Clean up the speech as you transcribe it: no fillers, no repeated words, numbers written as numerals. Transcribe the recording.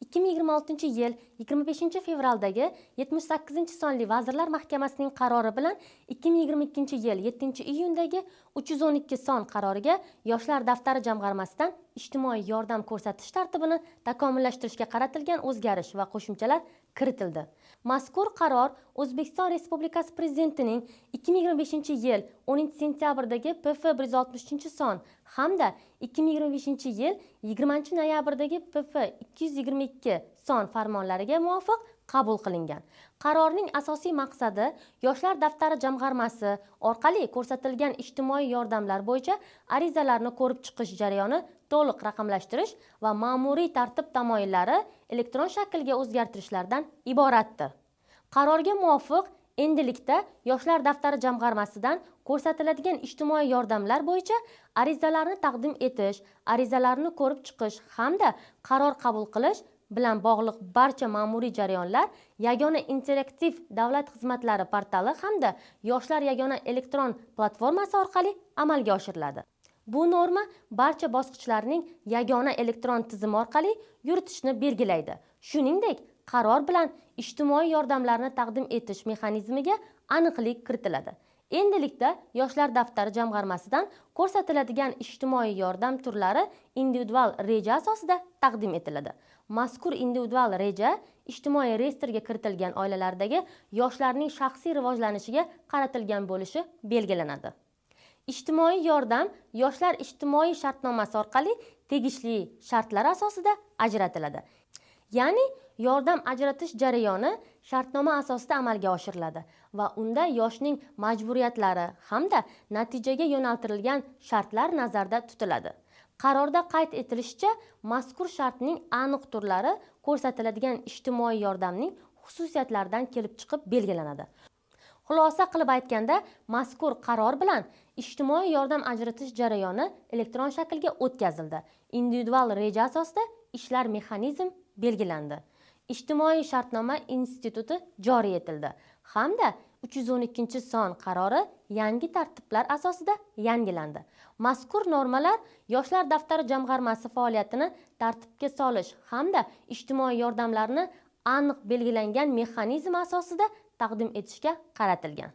2026-yil 25-fevraldagi 78-sonli Vazirlar Mahkamasining qarori bilan 2022-yil 7-iyundagi 312 son qaroriga Yoshlar daftari jamg'armasidan ijtimoiy yordam ko'rsatish tartibini takomillashtirishga qaratilgan o'zgarish va qo'shimchalar kiritildi. Mazkur qaror O'zbekiston Respublikasi Prezidentining 2025-yil 10-sentyabrdagi PF 163-son hamda 2025-yil 20-noyabrdagi PF 222 son farmonlariga muvofiq qabul qilingan. Qarorning asosiy maqsadi Yoshlar daftari jamg'armasi orqali ko'rsatilgan ijtimoiy yordamlar bo'yicha arizalarni ko'rib chiqish jarayoni to'liq raqamlashtirish va ma'muriy tartib tamoyillari elektron shaklga o'zgartirishlardan iboratdir. Qarorga muvofiq endilikda Yoshlar daftari jamg'armasidan ko'rsatiladigan ijtimoiy yordamlar bo'yicha arizalarni taqdim etish, arizalarni ko'rib chiqish hamda qaror qabul qilish bilan bog'liq barcha ma'muriy jarayonlar Yagona interaktiv davlat xizmatlari portali hamda Yoshlar yagona elektron platformasi orqali amalga oshiriladi. Bu norma barcha bosqichlarning yagona elektron tizimi orqali yuritishni belgilaydi. Shuningdek, qaror bilan ijtimoiy yordamlarni taqdim etish mexanizmiga aniqlik kiritiladi. Endilikda Yoshlar daftari jamg'armasidan ko'rsatiladigan ijtimoiy yordam turlari individual reja asosida taqdim etiladi. Mazkur individual reja ijtimoiy reyestrga kiritilgan oilalardagi yoshlarning shaxsiy rivojlanishiga qaratilgan bo'lishi belgilanadi. Ijtimoiy yordam yoshlar ijtimoiy shartnomasi orqali tegishli shartlar asosida ajratiladi. Ya'ni yordam ajratish jarayoni shartnoma asosida amalga oshiriladi va unda yoshning majburiyatlari hamda natijaga yo'naltirilgan shartlar nazarda tutiladi. Qarorda qayd etilishicha, mazkur shartning aniq turlari ko'rsatiladigan ijtimoiy yordamning xususiyatlaridan kelib chiqib belgilanadi. Xulosa qilib aytganda, mazkur qaror bilan ijtimoiy yordam ajratish jarayoni elektron shaklga o'tkazildi. Individual reja asosida ishlar mexanizm belgilandi. Ijtimoiy shartnoma instituti joriy etildi hamda 312 son qarori yangi tartiblar asosida yangilandi. Mazkur normalar Yoshlar daftari jamg'armasi faoliyatini tartibga solish hamda ijtimoiy yordamlarni aniq belgilangan mexanizm asosida taqdim etishga qaratilgan.